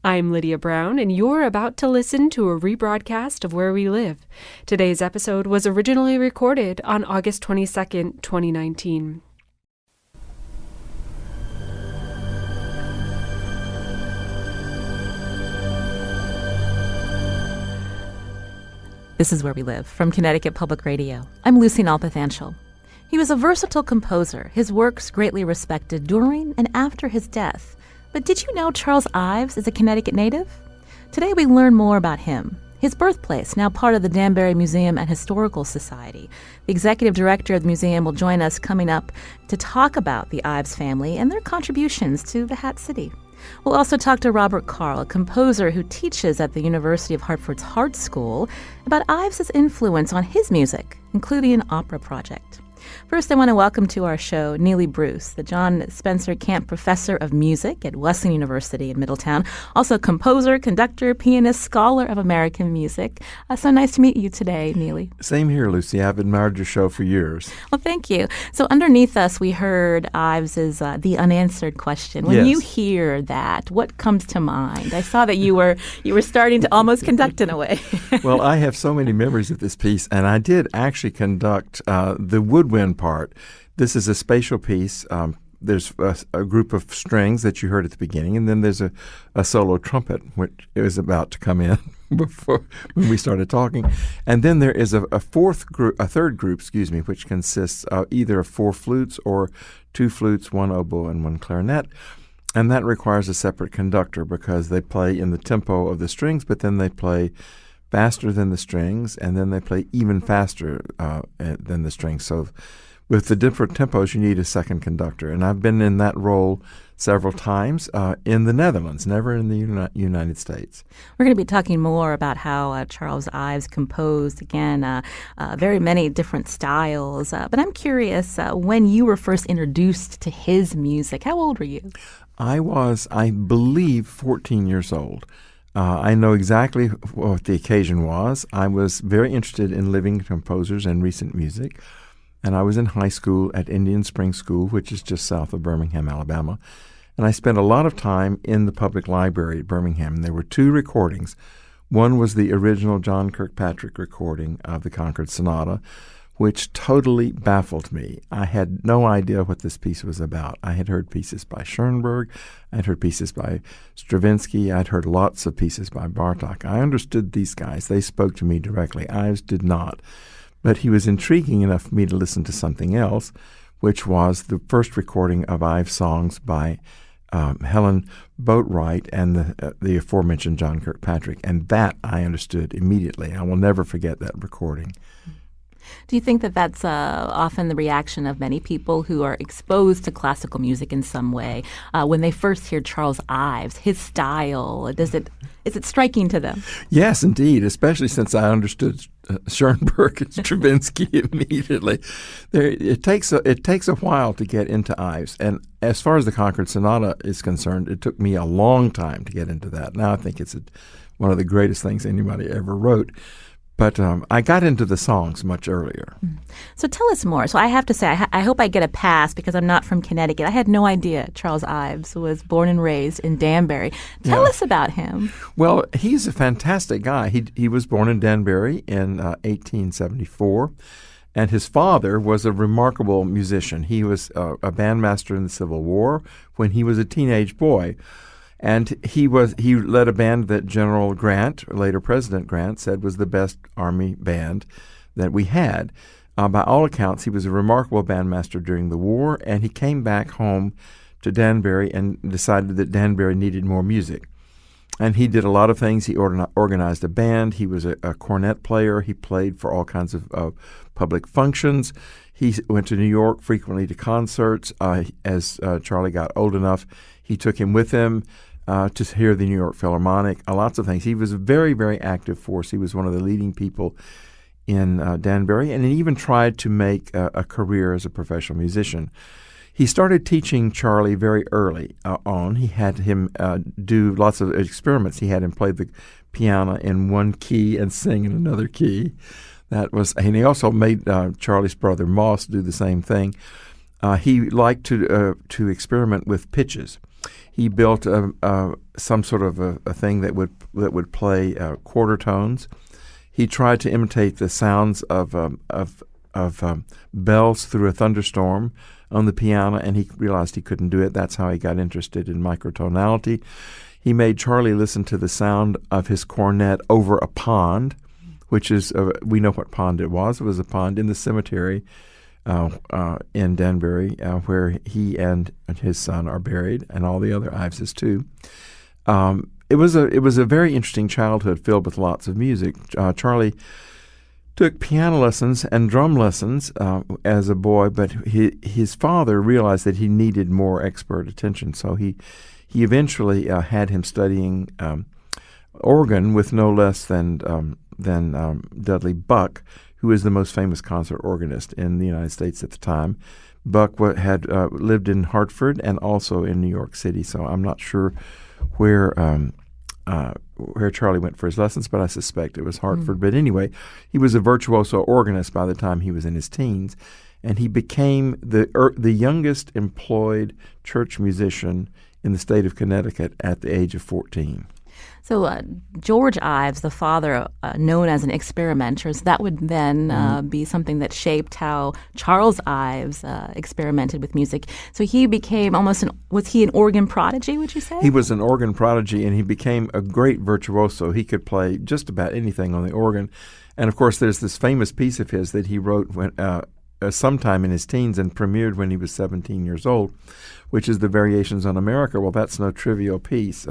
I'm Lydia Brown, and you're about to listen to a rebroadcast of Where We Live. Today's episode was originally recorded on August 22nd, 2019. This is Where We Live from Connecticut Public Radio. I'm Lucy Nalpathanchel. He was a versatile composer, his works greatly respected during and after his death. But did you know Charles Ives is a Connecticut native? Today we learn more about him, his birthplace, now part of the Danbury Museum and Historical Society. The executive director of the museum will join us coming up to talk about the Ives family and their contributions to the Hat City. We'll also talk to Robert Carl, a composer who teaches at the University of Hartford's Hart School, about Ives' influence on his music, including an opera project. First, I want to welcome to our show Neely Bruce, the John Spencer Camp Professor of Music at Wesleyan University in Middletown, also composer, conductor, pianist, scholar of American music. So nice to meet you today, Neely. Same here, Lucy. I've admired your show for years. Well, thank you. So underneath us, we heard Ives's The Unanswered Question. When you hear that, what comes to mind? I saw that you were starting to almost conduct in a way. Well, I have so many memories of this piece, and I did actually conduct the woodwind part. This is a spatial piece. There's a group of strings that you heard at the beginning, and then there's a solo trumpet, which is about to come in before when we started talking. And then there is a third group, which consists of either of 4 flutes or 2 flutes, 1 oboe, and 1 clarinet. And that requires a separate conductor because they play in the tempo of the strings, but then they play faster than the strings, and then they play even faster than the strings. So with the different tempos, you need a second conductor. And I've been in that role several times in the Netherlands, never in the United States. We're going to be talking more about how Charles Ives composed, again, very many different styles. But I'm curious, when you were first introduced to his music, how old were you? I was, I believe, 14 years old. I know exactly what the occasion was. I was very interested in living composers and recent music, and I was in high school at Indian Springs School, which is just south of Birmingham, Alabama, and I spent a lot of time in the public library at Birmingham. And there were 2 recordings. One was the original John Kirkpatrick recording of the Concord Sonata, which totally baffled me. I had no idea what this piece was about. I had heard pieces by Schoenberg. I'd heard pieces by Stravinsky. I'd heard lots of pieces by Bartók. I understood these guys. They spoke to me directly. Ives did not. But he was intriguing enough for me to listen to something else, which was the first recording of Ives songs by Helen Boatwright and the aforementioned John Kirkpatrick. And that I understood immediately. I will never forget that recording. Do you think that that's often the reaction of many people who are exposed to classical music in some way when they first hear Charles Ives, his style? Is it striking to them? Yes, indeed, especially since I understood Schoenberg and Stravinsky immediately. It takes a while to get into Ives, and as far as the Concord Sonata is concerned, it took me a long time to get into that. Now I think it's one of the greatest things anybody ever wrote. But I got into the songs much earlier. So tell us more. So I have to say, I hope I get a pass because I'm not from Connecticut. I had no idea Charles Ives was born and raised in Danbury. Tell us about him. Well, he's a fantastic guy. He was born in Danbury in 1874, and his father was a remarkable musician. He was a bandmaster in the Civil War when he was a teenage boy. And he led a band that General Grant, or later President Grant, said was the best Army band that we had. By all accounts, he was a remarkable bandmaster during the war, and he came back home to Danbury and decided that Danbury needed more music. And he did a lot of things. He organized a band. He was a cornet player. He played for all kinds of public functions. He went to New York frequently to concerts. As Charlie got old enough, he took him with him to hear the New York Philharmonic, lots of things. He was a very, very active force. He was one of the leading people in Danbury, and he even tried to make a career as a professional musician. He started teaching Charlie very early on. He had him do lots of experiments. He had him play the piano in one key and sing in another key. And he also made Charlie's brother Moss do the same thing. He liked to experiment with pitches. He built some sort of a thing that would play quarter tones. He tried to imitate the sounds of bells through a thunderstorm on the piano, and he realized he couldn't do it. That's how he got interested in microtonality. He made Charlie listen to the sound of his cornet over a pond, which is, we know what pond it was. It was a pond in the cemetery in Danbury, where he and his son are buried, and all the other Iveses too. It was a very interesting childhood filled with lots of music. Charlie took piano lessons and drum lessons as a boy, but his father realized that he needed more expert attention, so he eventually had him studying organ with no less than Dudley Buck, who is the most famous concert organist in the United States at the time. Buck had lived in Hartford and also in New York City, so I'm not sure where Charlie went for his lessons, but I suspect it was Hartford. But anyway, he was a virtuoso organist by the time he was in his teens, and he became the youngest employed church musician in the state of Connecticut at the age of 14. So George Ives, the father, known as an experimenter, so that would then be something that shaped how Charles Ives experimented with music. So he became was he an organ prodigy, would you say? He was an organ prodigy, and he became a great virtuoso. He could play just about anything on the organ. And, of course, there's this famous piece of his that he wrote sometime in his teens and premiered when he was 17 years old, which is the Variations on America. Well, that's no trivial piece.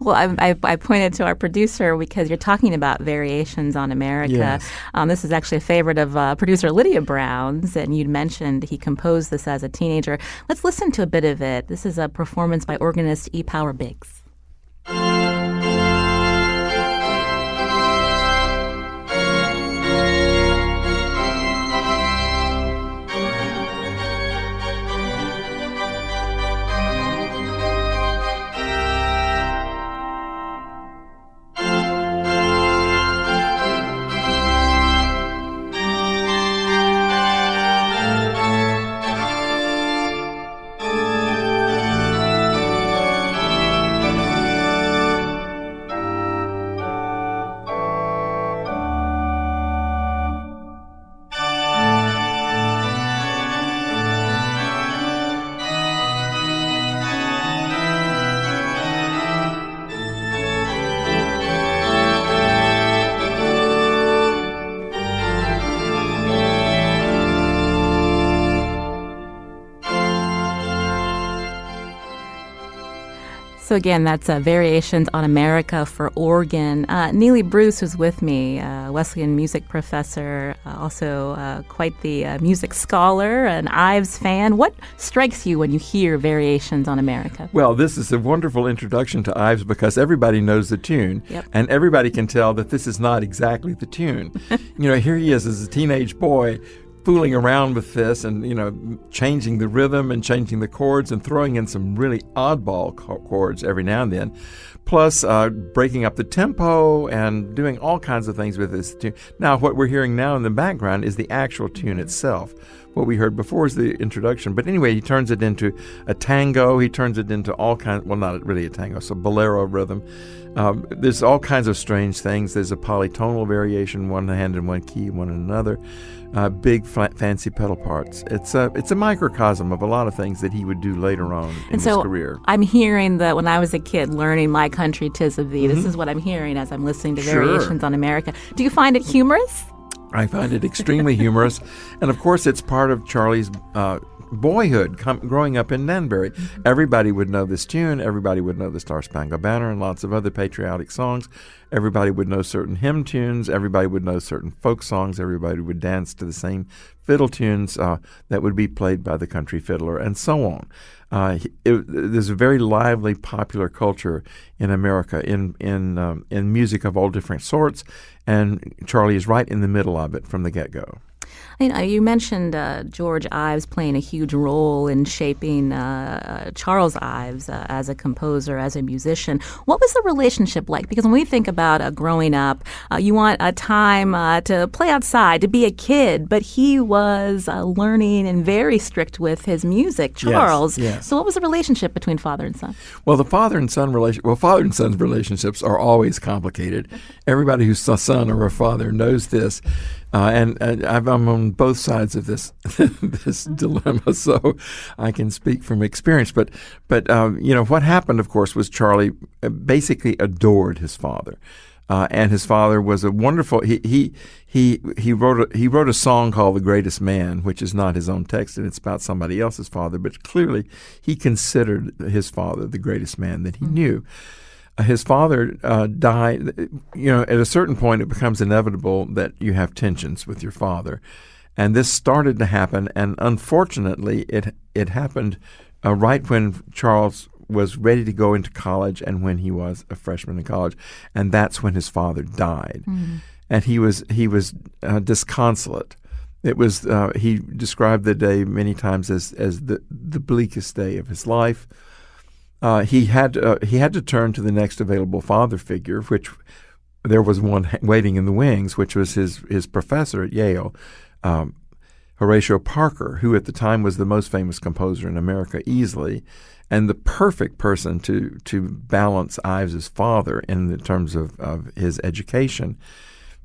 Well, I pointed to our producer because you're talking about Variations on America. Yes. This is actually a favorite of producer Lydia Brown's, and you'd mentioned he composed this as a teenager. Let's listen to a bit of it. This is a performance by organist E. Power Biggs. So again, that's Variations on America for organ. Neely Bruce was with me, Wesleyan music professor, also quite the music scholar, an Ives fan. What strikes you when you hear Variations on America? Well, this is a wonderful introduction to Ives because everybody knows the tune, and everybody can tell that this is not exactly the tune. Here he is as a teenage boy, fooling around with this and, changing the rhythm and changing the chords and throwing in some really oddball chords every now and then, plus breaking up the tempo and doing all kinds of things with this tune. Now, what we're hearing now in the background is the actual tune itself. What we heard before is the introduction. But anyway, he turns it into a tango. He turns it into all kinds, well, not really a tango, so bolero rhythm. There's all kinds of strange things. There's a polytonal variation, one hand in one key, one in another. Big, fancy pedal parts. It's a microcosm of a lot of things that he would do later on in his career. I'm hearing that when I was a kid learning My Country 'Tis of Thee, this is what I'm hearing as I'm listening to Variations on America. Do you find it humorous? I find it extremely humorous. And, of course, it's part of Charlie's boyhood growing up in Danbury. Everybody would know this tune. Everybody would know the Star Spangled Banner and lots of other patriotic songs. Everybody would know certain hymn tunes. Everybody would know certain folk songs. Everybody would dance to the same fiddle tunes that would be played by the country fiddler, and so on. There's a very lively popular culture in America in music of all different sorts, and Charlie is right in the middle of it from the get-go. You mentioned George Ives playing a huge role in shaping Charles Ives as a composer, as a musician. What was the relationship like? Because when we think about growing up, you want a time to play outside, to be a kid, but he was learning and very strict with his music, Charles. Yes. So what was the relationship between father and son? Well, father and son's relationships are always complicated. Everybody who's a son or a father knows this. And I'm on both sides of this this dilemma, so I can speak from experience. But what happened, of course, was Charlie basically adored his father, and his father was a wonderful. He wrote a song called "The Greatest Man," which is not his own text, and it's about somebody else's father. But clearly, he considered his father the greatest man that he knew. His father died. At a certain point, it becomes inevitable that you have tensions with your father, and this started to happen. And unfortunately, it happened right when Charles was ready to go into college, and when he was a freshman in college, and that's when his father died. Mm-hmm. And he was disconsolate. It was he described the day many times as the bleakest day of his life. He had to turn to the next available father figure, which there was one waiting in the wings, which was his professor at Yale, Horatio Parker, who at the time was the most famous composer in America easily, and the perfect person to balance Ives's father in the terms of his education.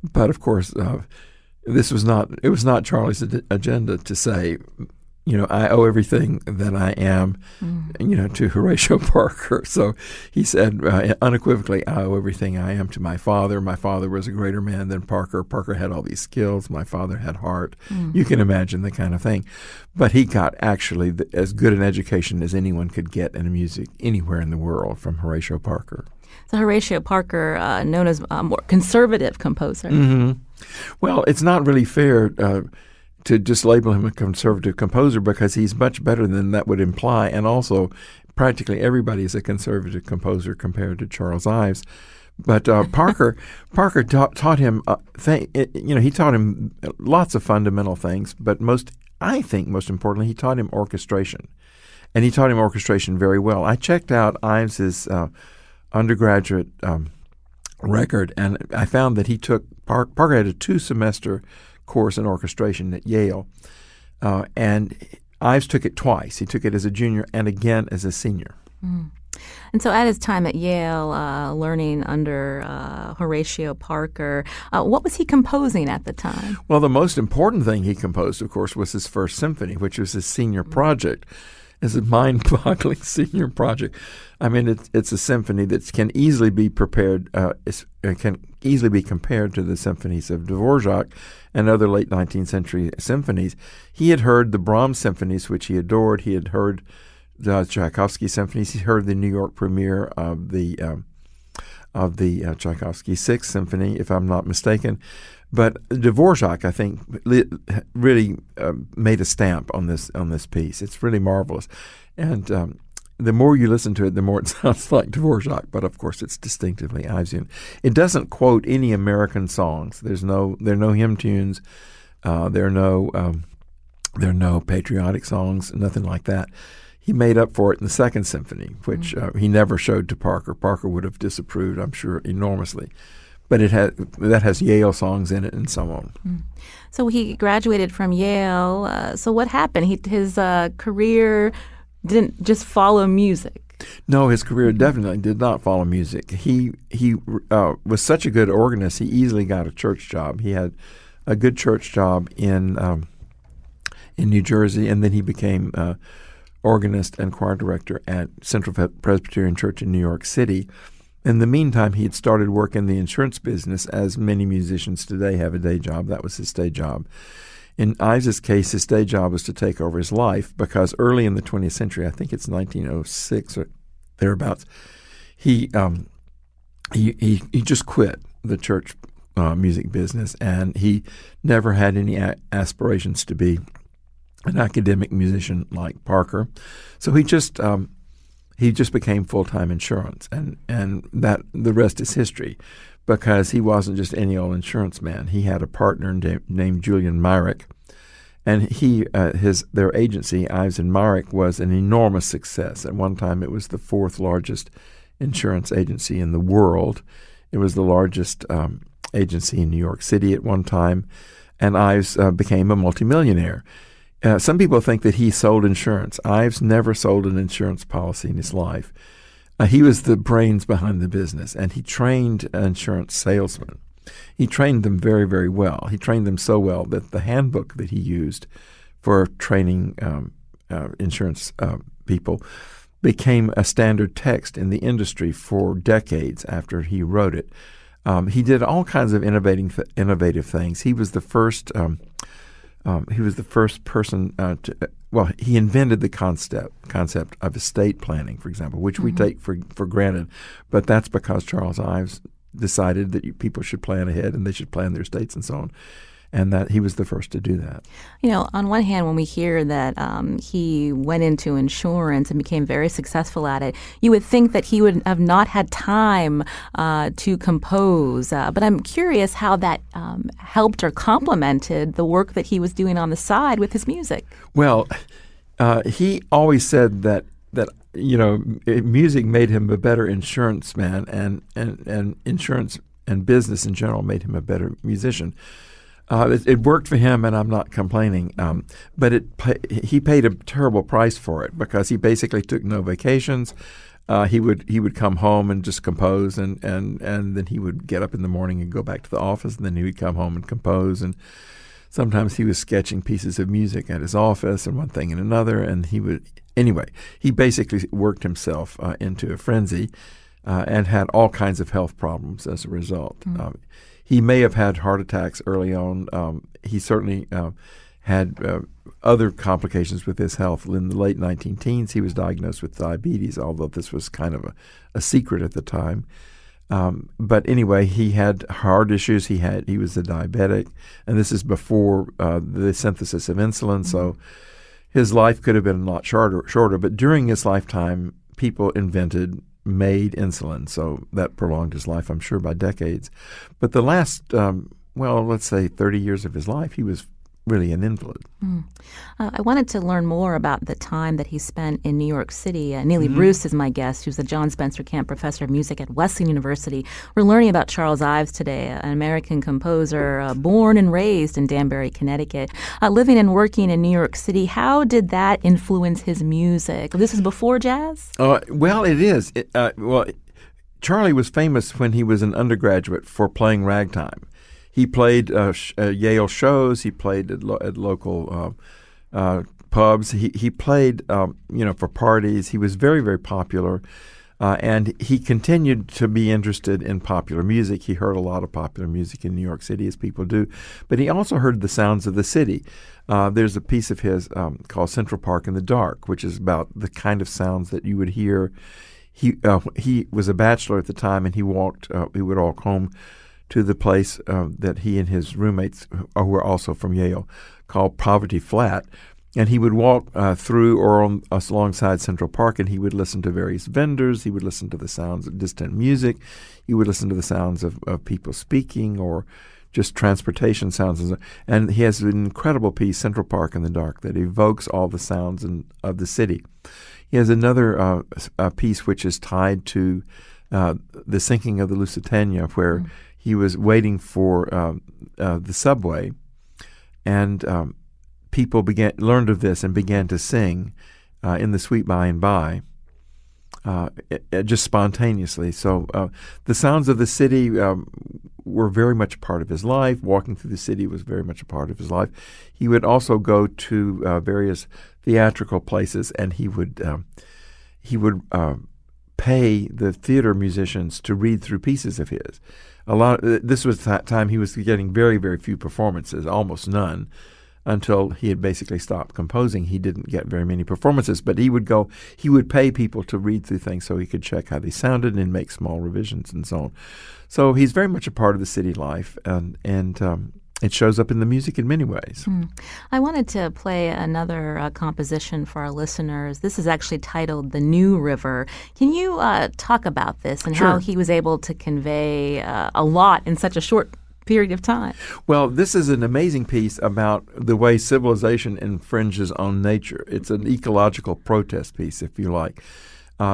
But of course, it was not Charlie's agenda to say, I owe everything that I am, to Horatio Parker. So he said unequivocally, I owe everything I am to my father. My father was a greater man than Parker. Parker had all these skills. My father had heart. You can imagine the kind of thing. But he got actually as good an education as anyone could get in music anywhere in the world from Horatio Parker. So Horatio Parker, known as a more conservative composer. Mm-hmm. Well, it's not really fair to just label him a conservative composer, because he's much better than that would imply. And also, practically everybody is a conservative composer compared to Charles Ives. But Parker taught him, he taught him lots of fundamental things, but most importantly, he taught him orchestration. And he taught him orchestration very well. I checked out Ives's undergraduate record, and I found that he took, Parker had a 2-semester course in orchestration at Yale, and Ives took it twice. He took it as a junior and again as a senior. And so at his time at Yale, learning under Horatio Parker, what was he composing at the time? Well, the most important thing he composed, of course, was his first symphony, which was his senior project. It's a mind-boggling senior project. I mean, it's a symphony that can easily be compared to the symphonies of Dvorak and other late 19th century symphonies. He had heard the Brahms symphonies, which he adored. He had heard the Tchaikovsky symphonies. He heard the New York premiere of the Tchaikovsky Sixth Symphony, if I'm not mistaken. But Dvorak, I think, really made a stamp on this piece. It's really marvelous, and the more you listen to it, the more it sounds like Dvorak. But of course, it's distinctively Ivesian. It doesn't quote any American songs. There are no hymn tunes. There are no patriotic songs. Nothing like that. He made up for it in the Second Symphony, which he never showed to Parker. Parker would have disapproved, I'm sure, enormously. But that has Yale songs in it and so on. So he graduated from Yale. So what happened? His career didn't just follow music. No, his career definitely did not follow music. He was such a good organist, he easily got a church job. He had a good church job in New Jersey, and then he became organist and choir director at Central Presbyterian Church in New York City. In the meantime, he had started work in the insurance business, as many musicians today have a day job. That was his day job. In Ives's case, his day job was to take over his life, because early in the 20th century, I think it's 1906 or thereabouts, he just quit the church music business, and he never had any aspirations to be an academic musician like Parker. So he just became full-time insurance, and that the rest is history. because he wasn't just any old insurance man. He had a partner named Julian Myrick, and their agency, Ives and Myrick, was an enormous success. At one time, it was the fourth largest insurance agency in the world. It was the largest agency in New York City at one time, and Ives became a multimillionaire. Some people think that he sold insurance. Ives never sold an insurance policy in his life. He was the brains behind the business, and he trained insurance salesmen. He trained them very, very well. He trained them so well that the handbook that he used for training insurance people became a standard text in the industry for decades after he wrote it. He did all kinds of innovative things. He was the first. He was the first person to. Well, he invented the concept of estate planning, for example, which we take for granted, but that's because Charles Ives decided that people should plan ahead and they should plan their estates and so on, and that he was the first to do that. You know, on one hand, when we hear that he went into insurance and became very successful at it, you would think that he would have not had time to compose. But I'm curious how that helped or complemented the work that he was doing on the side with his music. Well, he always said that music made him a better insurance man, and insurance and business in general made him a better musician. It worked for him, and I'm not complaining. But he paid a terrible price for it because he basically took no vacations. He would come home and just compose, and then he would get up in the morning and go back to the office, and then he would come home and compose. And sometimes he was sketching pieces of music at his office, and one thing and another. And he basically worked himself into a frenzy, and had all kinds of health problems as a result. He may have had heart attacks early on. He certainly had other complications with his health. In the late 19-teens, he was diagnosed with diabetes, although this was kind of a secret at the time. But anyway, he had heart issues. He was a diabetic, and this is before the synthesis of insulin, so his life could have been a lot shorter. But during his lifetime, people made insulin, so that prolonged his life, I'm sure, by decades. But the last, let's say 30 years of his life, he was really an invalid. I wanted to learn more about the time that he spent in New York City. Neely Bruce is my guest, who's the John Spencer Camp Professor of Music at Wesleyan University. We're learning about Charles Ives today, an American composer born and raised in Danbury, Connecticut, living and working in New York City. How did that influence his music? This is before jazz? Well, it is. Charlie was famous when he was an undergraduate for playing ragtime. He played Yale shows. He played at local pubs. He played, for parties. He was very, very popular, and he continued to be interested in popular music. He heard a lot of popular music in New York City, as people do, but he also heard the sounds of the city. There's a piece of his called Central Park in the Dark, which is about the kind of sounds that you would hear. He was a bachelor at the time, and he would walk home to the place that he and his roommates, who were also from Yale, called Poverty Flat. And he would walk through or alongside Central Park, and he would listen to various vendors. He would listen to the sounds of distant music. He would listen to the sounds of people speaking or just transportation sounds. And he has an incredible piece, Central Park in the Dark, that evokes all the sounds of the city. He has another piece which is tied to the sinking of the Lusitania, where he was waiting for the subway, and people learned of this and began to sing in the sweet by and by, just spontaneously. So the sounds of the city were very much a part of his life. Walking through the city was very much a part of his life. He would also go to various theatrical places, and he would pay the theater musicians to read through pieces of his. This was that time he was getting very, very few performances, almost none, until he had basically stopped composing. He didn't get very many performances, but he would pay people to read through things so he could check how they sounded and make small revisions and so on. So he's very much a part of the city life, and it shows up in the music in many ways. I wanted to play another composition for our listeners. This is actually titled The New River. Can you talk about this and how he was able to convey a lot in such a short period of time? Well, this is an amazing piece about the way civilization infringes on nature. It's an ecological protest piece, if you like.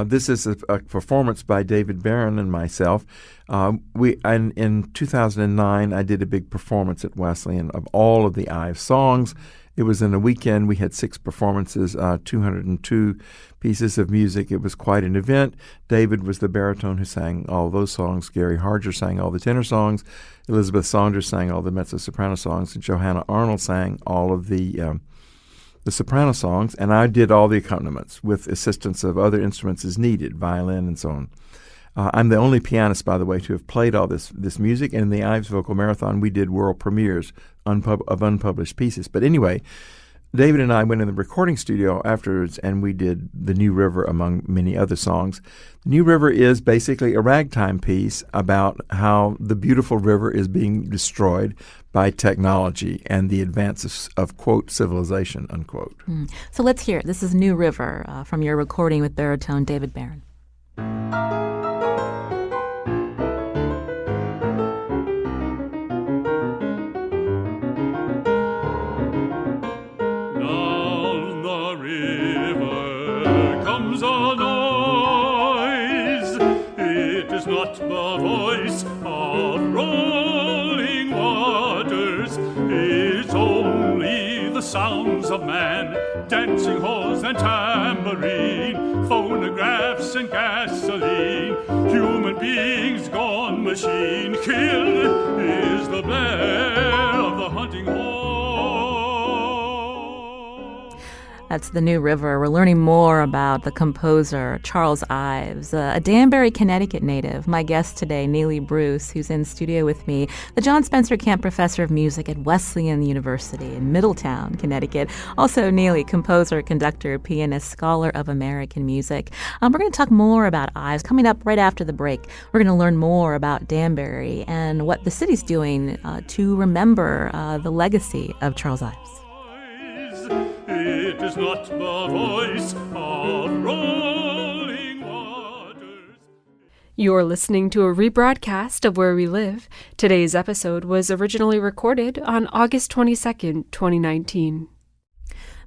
This is a performance by David Barron and myself. In 2009, I did a big performance at Wesleyan of all of the Ives songs. It was in a weekend. We had 6 performances, 202 pieces of music. It was quite an event. David was the baritone who sang all those songs. Gary Harger sang all the tenor songs. Elizabeth Saunders sang all the mezzo-soprano songs. And Johanna Arnold sang all of the soprano songs. And I did all the accompaniments with assistance of other instruments as needed, violin and so on. I'm the only pianist, by the way, to have played all this music. And in the Ives Vocal Marathon, we did world premieres of unpublished pieces. But anyway, David and I went in the recording studio afterwards, and we did The New River, among many other songs. The New River is basically a ragtime piece about how the beautiful river is being destroyed by technology and the advances of, quote, civilization, unquote. So let's hear it. This is New River from your recording with baritone David Barron. Not the voice of rolling waters, it's only the sounds of man, dancing halls and tambourine, phonographs and gasoline, human beings gone machine, killed is the blare of the hunting horn. That's The New River. We're learning more about the composer, Charles Ives, a Danbury, Connecticut native. My guest today, Neely Bruce, who's in studio with me, the John Spencer Camp Professor of Music at Wesleyan University in Middletown, Connecticut. Also, Neely, composer, conductor, pianist, scholar of American music. We're going to talk more about Ives coming up right after the break. We're going to learn more about Danbury and what the city's doing to remember the legacy of Charles Ives. It is not the voice of rolling waters. You're listening to a rebroadcast of Where We Live. Today's episode was originally recorded on August 22nd, 2019.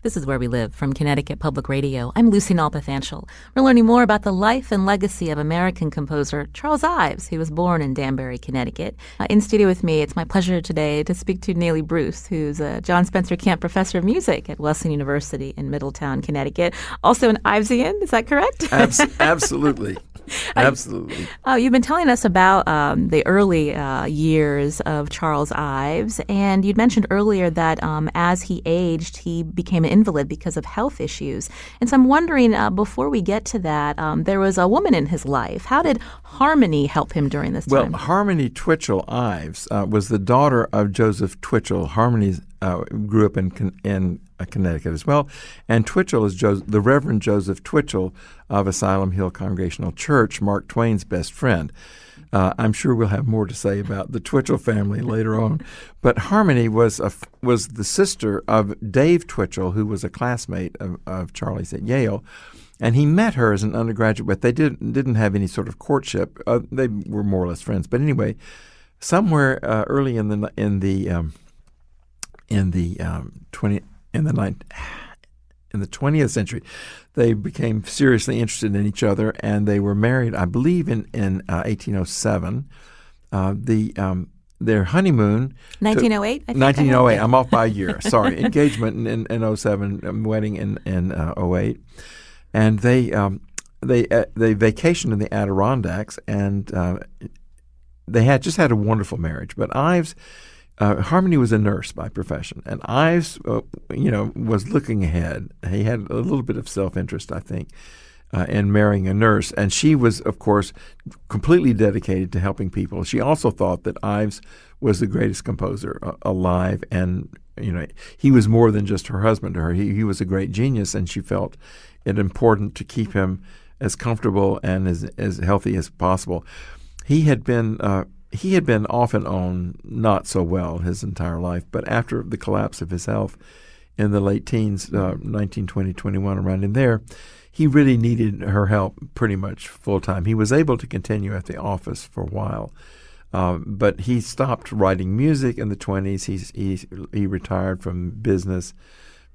This is Where We Live from Connecticut Public Radio. I'm Lucy Nalpathanchel. We're learning more about the life and legacy of American composer Charles Ives, who was born in Danbury, Connecticut. In studio with me, it's my pleasure today to speak to Neely Bruce, who's a John Spencer Camp Professor of Music at Wesleyan University in Middletown, Connecticut. Also an Ivesian, is that correct? Absolutely. Absolutely. You've been telling us about the early years of Charles Ives, and you'd mentioned earlier that as he aged, he became an invalid because of health issues. And so I'm wondering, before we get to that, there was a woman in his life. How did Harmony help him during this time? Well, Harmony Twitchell Ives was the daughter of Joseph Twitchell. Harmony grew up in Connecticut as well. And Twitchell is the Reverend Joseph Twitchell of Asylum Hill Congregational Church, Mark Twain's best friend. I'm sure we'll have more to say about the Twitchell family later on. But Harmony was the sister of Dave Twitchell, who was a classmate of Charlie's at Yale. And he met her as an undergraduate, but they didn't have any sort of courtship. They were more or less friends. But anyway, somewhere early in the 20th century, they became seriously interested in each other, and they were married, I believe, in 1807. Their honeymoon, 1908. 1908. I'm off by a year. Sorry, engagement in 07, wedding in 08, and they vacationed in the Adirondacks, and they had a wonderful marriage. But Ives. Harmony was a nurse by profession, and Ives, was looking ahead. He had a little bit of self-interest, I think, in marrying a nurse, and she was, of course, completely dedicated to helping people. She also thought that Ives was the greatest composer alive, and he was more than just her husband to her. He was a great genius, and she felt it important to keep him as comfortable and as healthy as possible. He had been he had been off and on not so well his entire life, but after the collapse of his health in the late teens, 19, 20, 21, around in there, he really needed her help pretty much full time. He was able to continue at the office for a while, but he stopped writing music in the 20s. He retired from business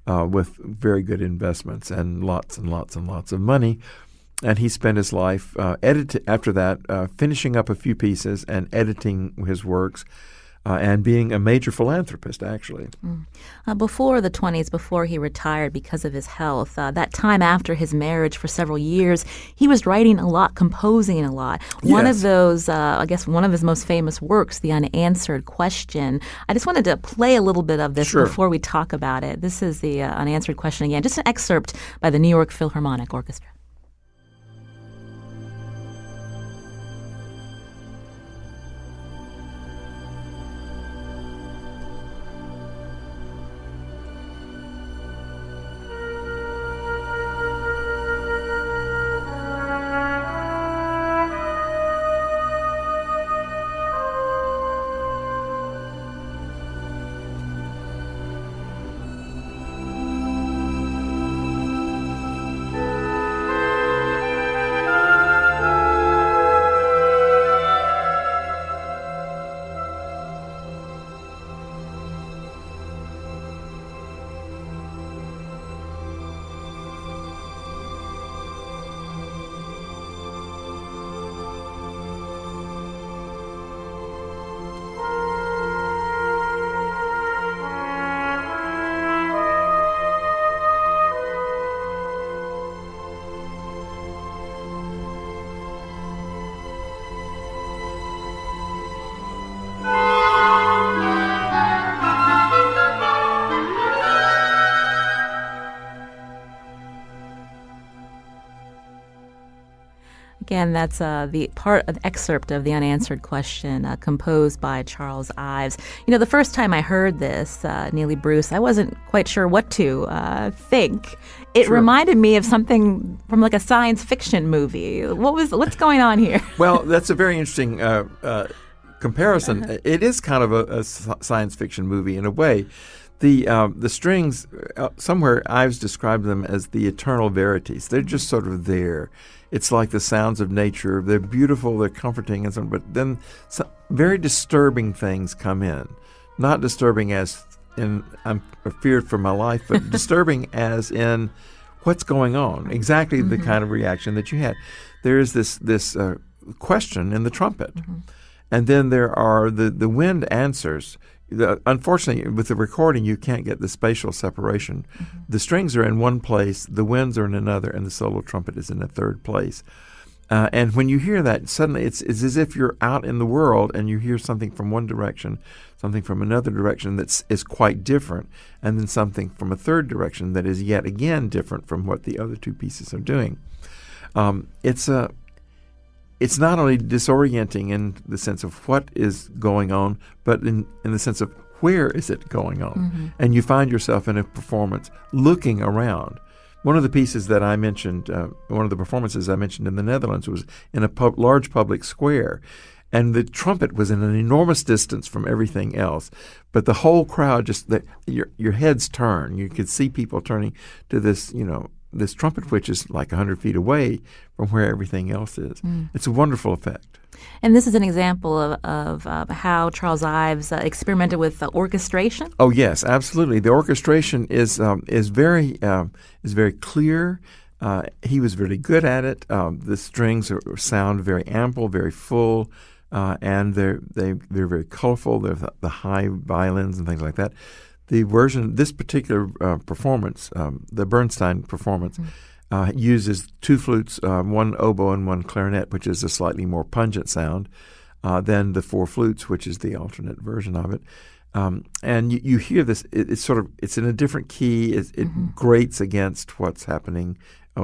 with very good investments and lots of money. And he spent his life after that, finishing up a few pieces and editing his works and being a major philanthropist, actually. Before the 20s, before he retired because of his health, that time after his marriage for several years, he was writing a lot, composing a lot. One of those, I guess one of his most famous works, The Unanswered Question. I just wanted to play a little bit of this before we talk about it. This is the Unanswered Question again, just an excerpt by the New York Philharmonic Orchestra. Again, that's the excerpt of The Unanswered Question composed by Charles Ives. You know, the first time I heard this, Neely Bruce, I wasn't quite sure what to think. It reminded me of something from like a science fiction movie. What's going on here? Well, that's a very interesting comparison. It is kind of a science fiction movie in a way. The strings, somewhere Ives described them as the eternal verities. They're just sort of there. It's like the sounds of nature. They're beautiful, they're comforting, and so, but then some very disturbing things come in. Not disturbing as in I'm feared for my life, but disturbing as in what's going on. Exactly the kind of reaction that you had. There is this question in the trumpet, and then there are the wind answers. Unfortunately, with the recording, you can't get the spatial separation. The strings are in one place, the winds are in another, and the solo trumpet is in a third place. And when you hear that, suddenly it's as if you're out in the world and you hear something from one direction, something from another direction that is quite different, and then something from a third direction that is yet again different from what the other two pieces are doing. It's not only disorienting in the sense of what is going on, but in the sense of where is it going on. And you find yourself in a performance looking around. One of the pieces that I mentioned, one of the performances I mentioned in the Netherlands was in a large public square. And the trumpet was in an enormous distance from everything else. But the whole crowd your heads turn. You could see people turning to this, this trumpet, which is like 100 feet away from where everything else is. It's a wonderful effect. And this is an example of how Charles Ives experimented with orchestration? Oh, yes, absolutely. The orchestration is very clear. He was really good at it. The strings sound very ample, very full, and they're very colorful. They're the high violins and things like that. The version, this particular performance, the Bernstein performance, uses two flutes, one oboe and one clarinet, which is a slightly more pungent sound than the four flutes, which is the alternate version of it. And you hear this, it's in a different key. It grates against what's happening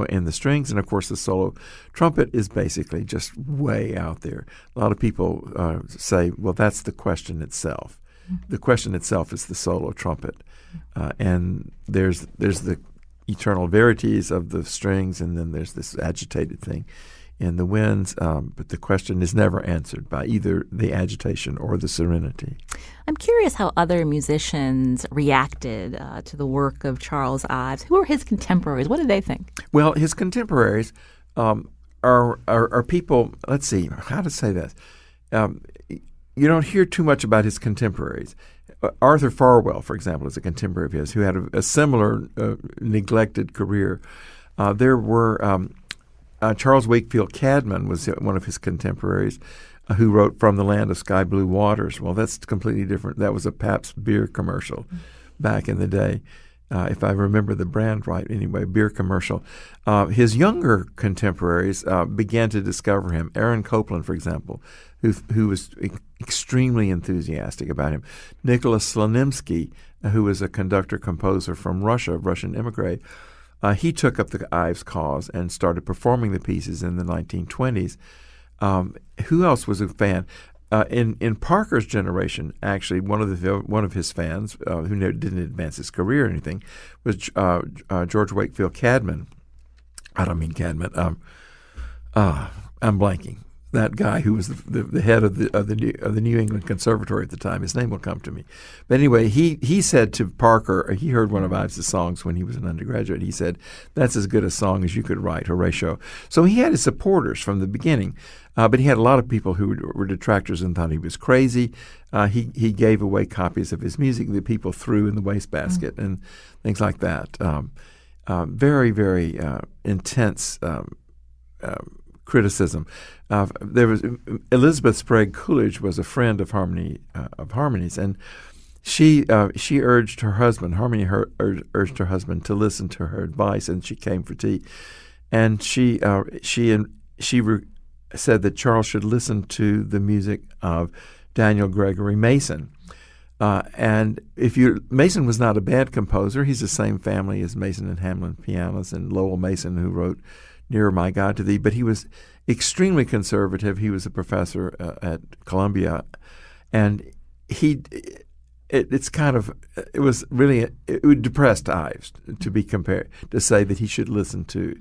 in the strings. And, of course, the solo trumpet is basically just way out there. A lot of people say, well, that's the question itself. The question itself is the solo trumpet, and there's the eternal verities of the strings, and then there's this agitated thing in the winds, but the question is never answered by either the agitation or the serenity. I'm curious how other musicians reacted to the work of Charles Ives. Who are his contemporaries? What did they think? Well, his contemporaries are people, let's see, how to say this. You don't hear too much about his contemporaries. Arthur Farwell, for example, is a contemporary of his who had a similar neglected career. There were Charles Wakefield Cadman was one of his contemporaries who wrote From the Land of Sky Blue Waters. Well, that's completely different. That was a Pabst beer commercial back in the day, if I remember the brand right anyway, beer commercial. His younger contemporaries began to discover him. Aaron Copland, for example, who was extremely enthusiastic about him. Nicholas Slonimsky, who was a conductor-composer from Russia, Russian immigrant, he took up the Ives cause and started performing the pieces in the 1920s. Who else was a fan? In Parker's generation, actually, one of his fans, who didn't advance his career or anything, was George Wakefield Cadman. I don't mean Cadman. I'm blanking. That guy who was the head of the New England Conservatory at the time. His name will come to me. But anyway, he said to Parker, he heard one of Ives' songs when he was an undergraduate. He said, "That's as good a song as you could write, Horatio." So he had his supporters from the beginning, but he had a lot of people who were detractors and thought he was crazy. He gave away copies of his music that people threw in the wastebasket and things like that. Very, very intense criticism. There was Elizabeth Sprague Coolidge was a friend of Harmony's, and she urged her husband. Harmony urged her husband to listen to her advice, and she came for tea. And she said that Charles should listen to the music of Daniel Gregory Mason. And Mason was not a bad composer. He's the same family as Mason and Hamlin pianos and Lowell Mason, who wrote Nearer My God to Thee, but he was extremely conservative. He was a professor at Columbia, and it depressed Ives to say that he should listen to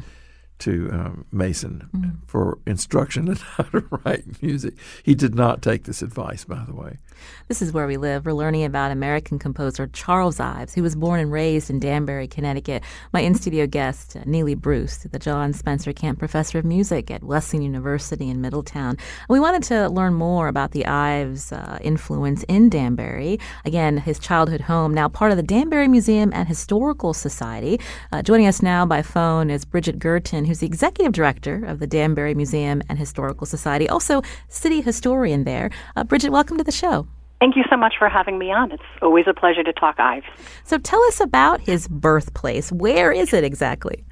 Mason for instruction on how to write music. He did not take this advice, by the way. This is Where We Live. We're learning about American composer Charles Ives, who was born and raised in Danbury, Connecticut. My in-studio guest, Neely Bruce, the John Spencer Camp Professor of Music at Wesleyan University in Middletown. We wanted to learn more about the Ives influence in Danbury. Again, his childhood home, now part of the Danbury Museum and Historical Society. Joining us now by phone is Bridget Girton, who's the executive director of the Danbury Museum and Historical Society, also city historian there. Bridget, welcome to the show. Thank you so much for having me on. It's always a pleasure to talk Ives. So tell us about his birthplace. Where is it exactly?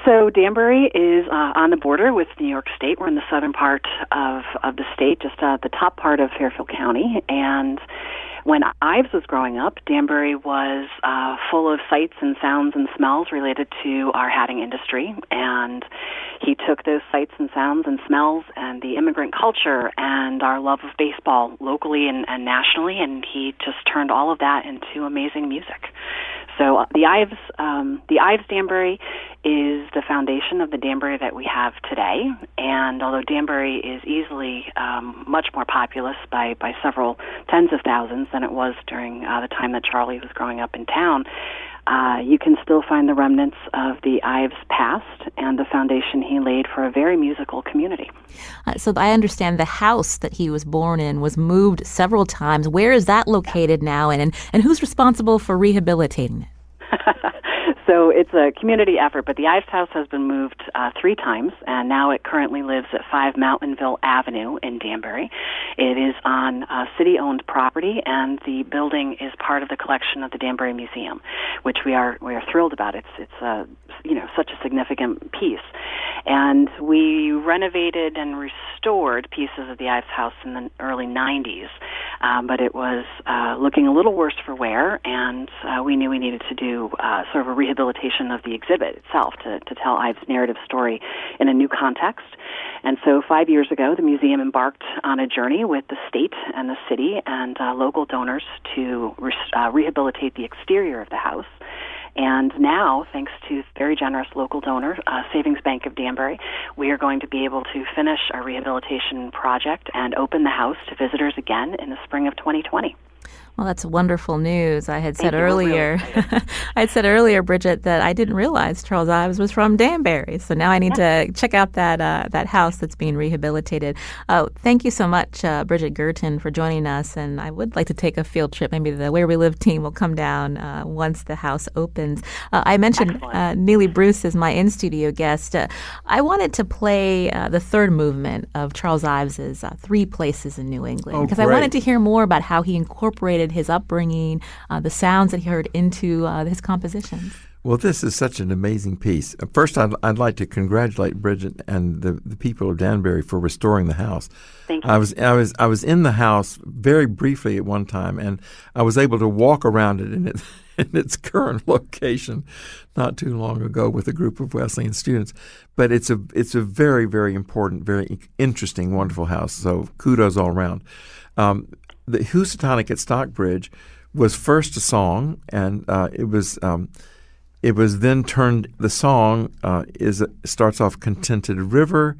So Danbury is on the border with New York State. We're in the southern part of the state, just the top part of Fairfield County. And when Ives was growing up, Danbury was full of sights and sounds and smells related to our hatting industry. And he took those sights and sounds and smells and the immigrant culture and our love of baseball locally and nationally, and he just turned all of that into amazing music. So the Ives Danbury is the foundation of the Danbury that we have today. And although Danbury is easily much more populous by several tens of thousands than it was during the time that Charlie was growing up in town, you can still find the remnants of the Ives past and the foundation he laid for a very musical community. So I understand the house that he was born in was moved several times. Where is that located now, and who's responsible for rehabilitating it? So it's a community effort, but the Ives house has been moved 3 times, and now it currently lives at 5 Mountainville Avenue in Danbury. It is on city-owned property, and the building is part of the collection of the Danbury Museum, which we are thrilled about. It's such a significant piece. And we renovated and restored pieces of the Ives house in the early 90s, but it was looking a little worse for wear, and we knew we needed to do sort of a rehabilitation of the exhibit itself to tell Ives' narrative story in a new context. And so 5 years ago, the museum embarked on a journey with the state and the city and local donors to rehabilitate the exterior of the house. And now, thanks to very generous local donor, Savings Bank of Danbury, we are going to be able to finish our rehabilitation project and open the house to visitors again in the spring of 2020. Well, that's wonderful news. I had said Thank you. We're really earlier, excited. I had said earlier, Bridget, that I didn't realize Charles Ives was from Danbury. So now I need to check out that house that's being rehabilitated. Thank you so much, Bridget Girton, for joining us. And I would like to take a field trip. Maybe the Where We Live team will come down once the house opens. I mentioned Neely Bruce is my in-studio guest. I wanted to play the third movement of Charles Ives's Three Places in New England, because I wanted to hear more about how he incorporated his upbringing, the sounds that he heard into his compositions. Well, this is such an amazing piece. First, I'd like to congratulate Bridget and the people of Danbury for restoring the house. Thank you. I was in the house very briefly at one time, and I was able to walk around it in its current location not too long ago with a group of Wesleyan students. But it's a very, very important, very interesting, wonderful house. So kudos all around. The Housatonic at Stockbridge was first a song, and it was then turned. The song starts off "Contented River."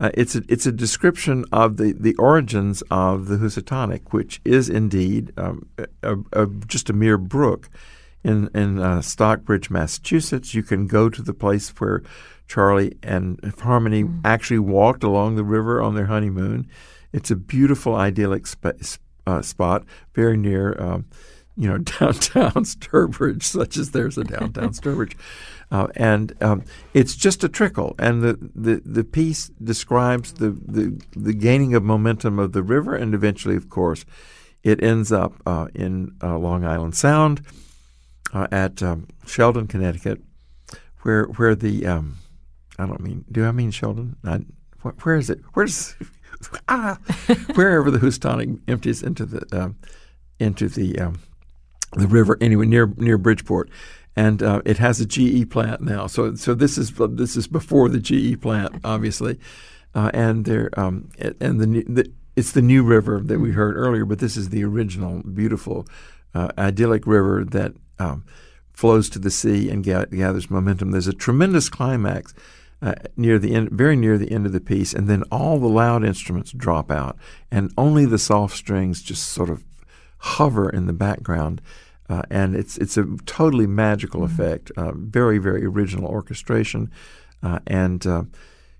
It's a description of the origins of the Housatonic, which is indeed just a mere brook in Stockbridge, Massachusetts. You can go to the place where Charlie and Harmony actually walked along the river on their honeymoon. It's a beautiful, idyllic spot, very near, downtown Sturbridge, such as there's a downtown Sturbridge, and it's just a trickle. And the piece describes the gaining of momentum of the river, and eventually, of course, it ends up in Long Island Sound at Sheldon, Connecticut, where the do I mean Sheldon? Where is it? Wherever the Housatonic empties into the river, anyway, near Bridgeport, and it has a GE plant now. So this is before the GE plant, obviously, and it's the new river that we heard earlier, but this is the original beautiful idyllic river that flows to the sea and gathers momentum. There's a tremendous climax very near the end of the piece, and then all the loud instruments drop out, and only the soft strings just sort of hover in the background, and it's a totally magical effect. Very, very original orchestration, and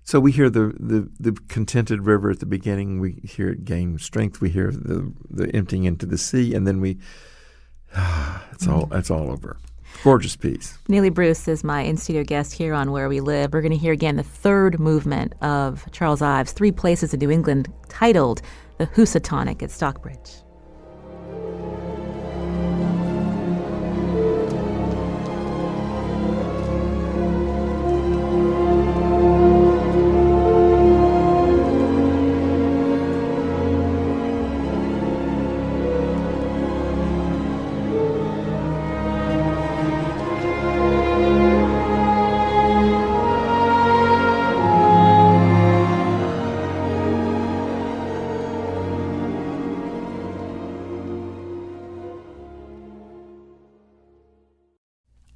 so we hear the contented river at the beginning. We hear it gain strength. We hear the emptying into the sea, and then it's all over. Gorgeous piece. Neely Bruce is my in-studio guest here on Where We Live. We're going to hear again the third movement of Charles Ives' Three Places in New England, titled The Housatonic at Stockbridge.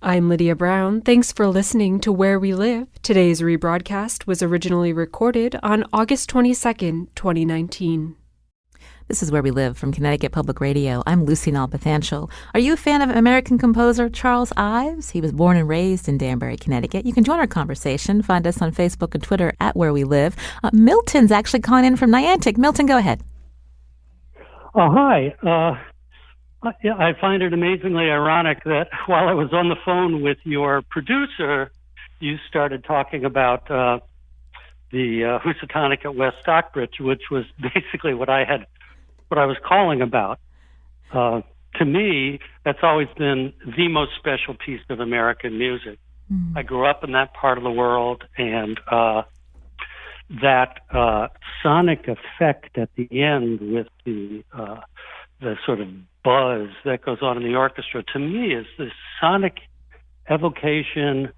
I'm Lydia Brown. Thanks for listening to Where We Live. Today's rebroadcast was originally recorded on August 22nd, 2019. This is Where We Live from Connecticut Public Radio. I'm Lucy Nalpathanchel. Are you a fan of American composer Charles Ives? He was born and raised in Danbury, Connecticut. You can join our conversation. Find us on Facebook and Twitter at Where We Live. Milton's actually calling in from Niantic. Milton, go ahead. Hi. I find it amazingly ironic that while I was on the phone with your producer, you started talking about the Housatonic at West Stockbridge, which was basically what I was calling about. To me, that's always been the most special piece of American music. I grew up in that part of the world, and that sonic effect at the end with the sort of buzz that goes on in the orchestra, to me, is this sonic evocation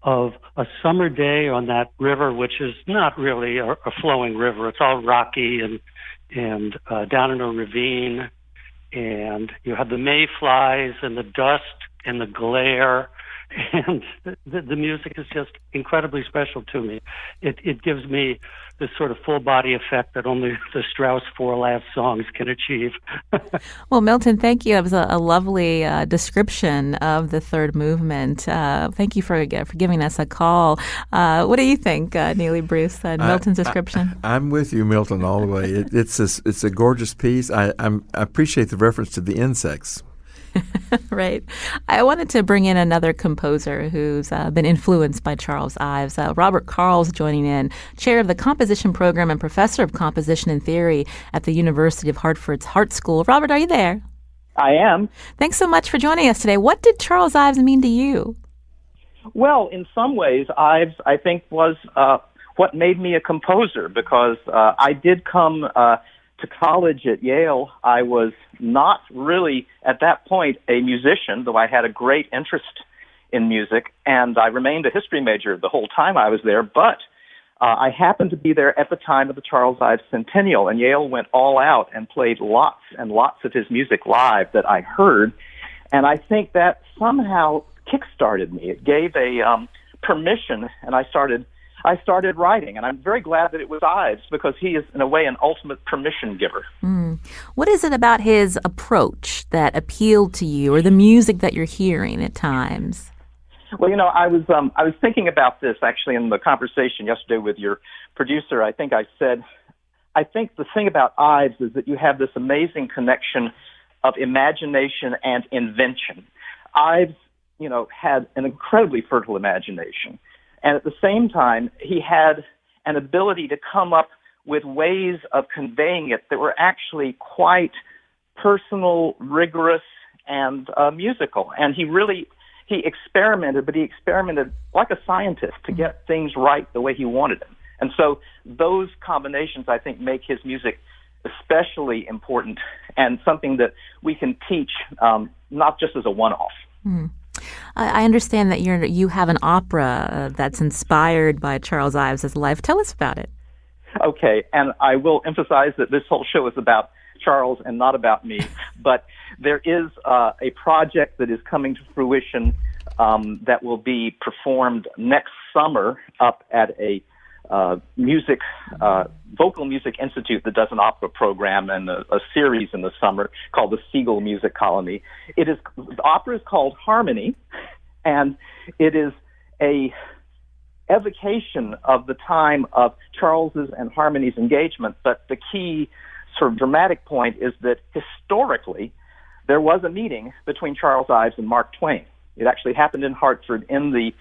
of a summer day on that river, which is not really a flowing river. It's all rocky and down in a ravine, and you have the mayflies and the dust and the glare and the music is just incredibly special to me. It gives me this sort of full body effect that only the Strauss four last songs can achieve. Well, Milton, thank you. That was a lovely description of the third movement. Thank you for giving us a call. What do you think, Neely Bruce, Milton's description? I'm with you, Milton, all the way. It's a gorgeous piece. I appreciate the reference to the insects. Right. I wanted to bring in another composer who's been influenced by Charles Ives. Robert Carl's joining in, chair of the composition program and professor of composition and theory at the University of Hartford's Hart School. Robert, are you there? I am. Thanks so much for joining us today. What did Charles Ives mean to you? Well, in some ways, Ives, I think, was what made me a composer, because I did come to college at Yale. I was not really, at that point, a musician, though I had a great interest in music, and I remained a history major the whole time I was there, but I happened to be there at the time of the Charles Ives Centennial, and Yale went all out and played lots and lots of his music live that I heard, and I think that somehow kick-started me. It gave a permission, and I started writing, and I'm very glad that it was Ives, because he is, in a way, an ultimate permission giver. What is it about his approach that appealed to you, or the music that you're hearing at times? Well, I was thinking about this actually in the conversation yesterday with your producer. I think I said, I think the thing about Ives is that you have this amazing connection of imagination and invention. Ives, had an incredibly fertile imagination. And at the same time, he had an ability to come up with ways of conveying it that were actually quite personal, rigorous, and musical. And he experimented, but he experimented like a scientist to get things right the way he wanted them. And so those combinations, I think, make his music especially important and something that we can teach, not just as a one-off. I understand that you have an opera that's inspired by Charles Ives' life. Tell us about it. Okay, and I will emphasize that this whole show is about Charles and not about me, but there is a project that is coming to fruition that will be performed next summer up at a vocal music institute that does an opera program and a series in the summer called the Siegel Music Colony. The opera is called Harmony, and it is a evocation of the time of Charles's and Harmony's engagement. But the key sort of dramatic point is that historically there was a meeting between Charles Ives and Mark Twain. It actually happened in Hartford in the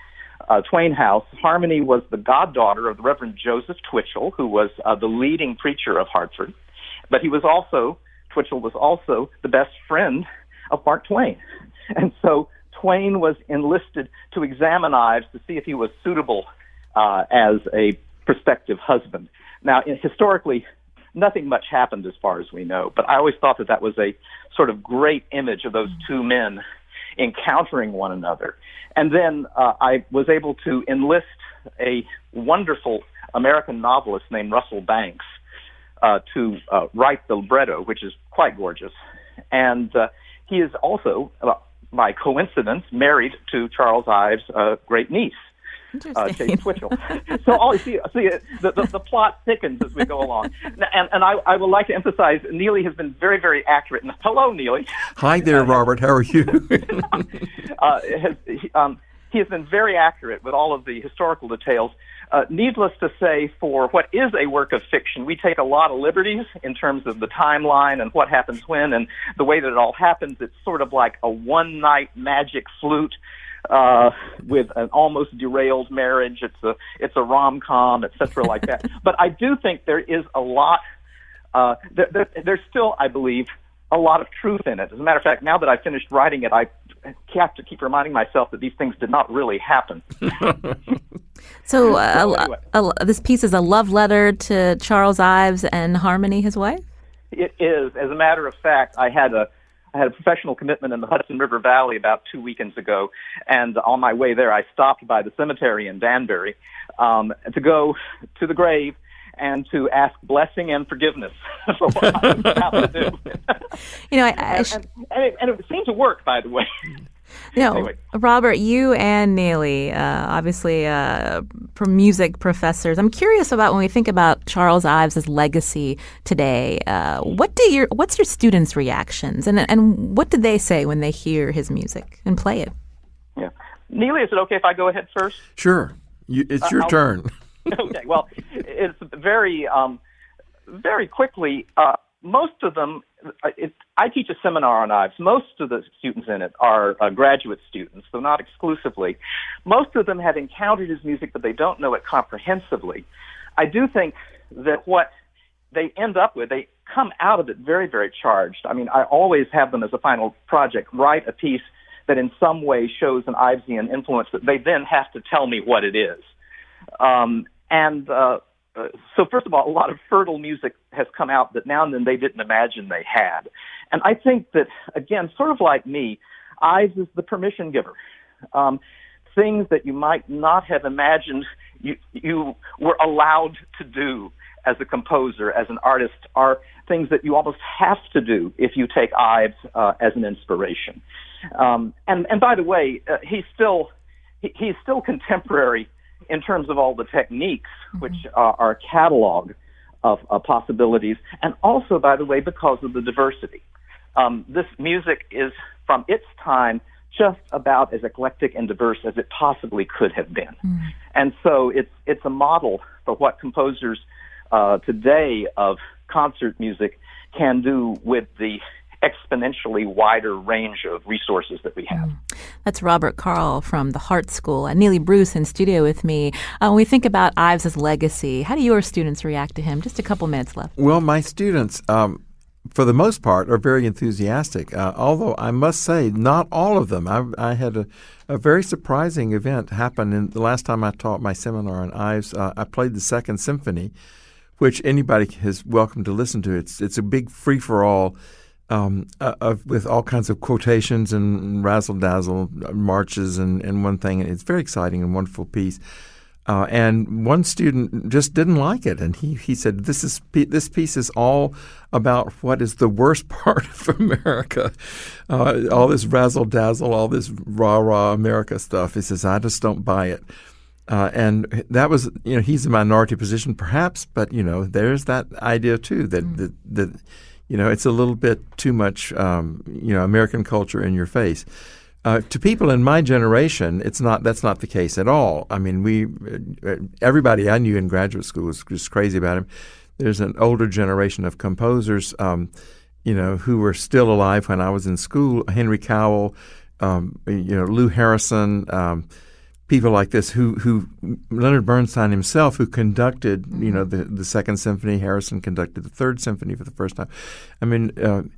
Twain House. Harmony was the goddaughter of the Reverend Joseph Twitchell, who was the leading preacher of Hartford. But Twitchell was also the best friend of Mark Twain. And so Twain was enlisted to examine Ives to see if he was suitable as a prospective husband. Now, historically, nothing much happened as far as we know, but I always thought that was a sort of great image of those two men encountering one another. And then I was able to enlist a wonderful American novelist named Russell Banks to write the libretto, which is quite gorgeous. And he is also, by coincidence, married to Charles Ives' great niece, Chase Twitchell. So the plot thickens as we go along. And I would like to emphasize, Neely has been very, very accurate. And hello, Neely. Hi there, Robert. How are you? He has been very accurate with all of the historical details. Needless to say, for what is a work of fiction, we take a lot of liberties in terms of the timeline and what happens when, and the way that it all happens. It's sort of like a one-night magic flute with an almost derailed marriage. It's a rom-com, etc., like that. But I do think there is a lot. There's still, I believe, a lot of truth in it. As a matter of fact, now that I've finished writing it, I have to keep reminding myself that these things did not really happen. So anyway. This piece is a love letter to Charles Ives and Harmony, his wife? It is. As a matter of fact, I had a professional commitment in the Hudson River Valley about 2 weekends ago, and on my way there, I stopped by the cemetery in Danbury to go to the grave and to ask blessing and forgiveness for what I was about to do. You know, and it seemed to work, by the way. Anyway. Robert, you and Neely, obviously music professors. I'm curious about when we think about Charles Ives' legacy today. What's your students' reactions, and what do they say when they hear his music and play it? Yeah, Neely, is it okay if I go ahead first? Sure, it's your turn. Okay. Well, it's very quickly. Most of them, I teach a seminar on Ives. Most of the students in it are graduate students, though not exclusively. Most of them have encountered his music, but they don't know it comprehensively. I do think that what they end up with, they come out of it very, very charged. I mean, I always have them as a final project write a piece that in some way shows an Ivesian influence that they then have to tell me what it is. So first of all, a lot of fertile music has come out that now and then they didn't imagine they had. And I think that, again, sort of like me, Ives is the permission giver. Things that you might not have imagined you were allowed to do as a composer, as an artist, are things that you almost have to do if you take Ives as an inspiration. And by the way, he's still contemporary in terms of all the techniques, which are a catalog of possibilities, and also, by the way, because of the diversity. This music is, from its time, just about as eclectic and diverse as it possibly could have been. And so it's a model for what composers today of concert music can do with the exponentially wider range of resources that we have. That's Robert Carl from the Hart School. And Neely Bruce in studio with me. When we think about Ives' legacy, how do your students react to him? Just a couple minutes left. Well, my students, for the most part, are very enthusiastic, although I must say not all of them. I had a very surprising event happen in the last time I taught my seminar on Ives. I played the Second Symphony, which anybody is welcome to listen to. It's a big free-for-all with all kinds of quotations and razzle-dazzle marches and one thing. It's very exciting and wonderful piece. And one student just didn't like it, and he said, this piece is all about what is the worst part of America, all this razzle-dazzle, all this rah-rah America stuff. He says, I just don't buy it. And that was, he's a minority position perhaps, but, there's that idea too that it's a little bit too much, American culture in your face. To people in my generation, that's not the case at all. I mean, everybody I knew in graduate school was just crazy about him. There's an older generation of composers, who were still alive when I was in school. Henry Cowell, Lou Harrison, people like this who Leonard Bernstein himself, who conducted, the Second Symphony. Harrison conducted the Third Symphony for the first time. I mean,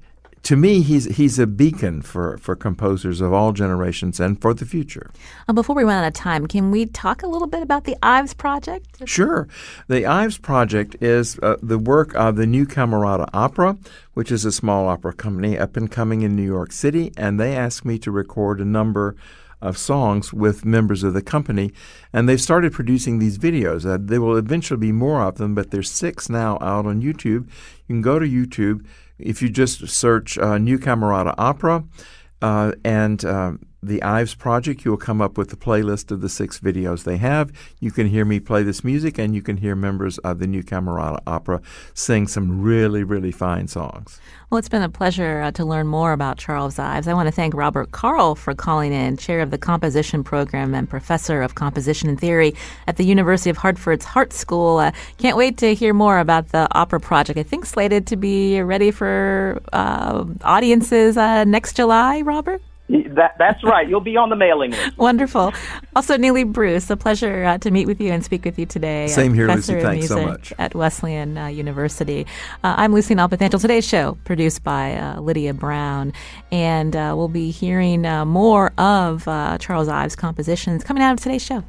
to me, he's a beacon for composers of all generations and for the future. Before we run out of time, can we talk a little bit about the Ives Project? Sure. The Ives Project is the work of the New Camerata Opera, which is a small opera company up and coming in New York City, and they asked me to record a number of songs with members of the company, and they've started producing these videos. There will eventually be more of them, but there's 6 now out on YouTube. You can go to YouTube. If you just search New Camerata Opera and the Ives Project, you'll come up with the playlist of the 6 videos they have. You can hear me play this music, and you can hear members of the New Camerata Opera sing some really, really fine songs. Well, it's been a pleasure to learn more about Charles Ives. I want to thank Robert Carl for calling in, chair of the Composition Program and professor of composition and theory at the University of Hartford's Hart School. Can't wait to hear more about the opera project. I think slated to be ready for audiences next July, Robert? That's right. You'll be on the mailing list. Wonderful. Also, Neely Bruce, a pleasure to meet with you and speak with you today. Same here, Professor Lucy. Thanks so music much. At Wesleyan University. I'm Lucy Nalpathanchel. Today's show produced by Lydia Brown. And we'll be hearing more of Charles Ives' compositions coming out of today's show.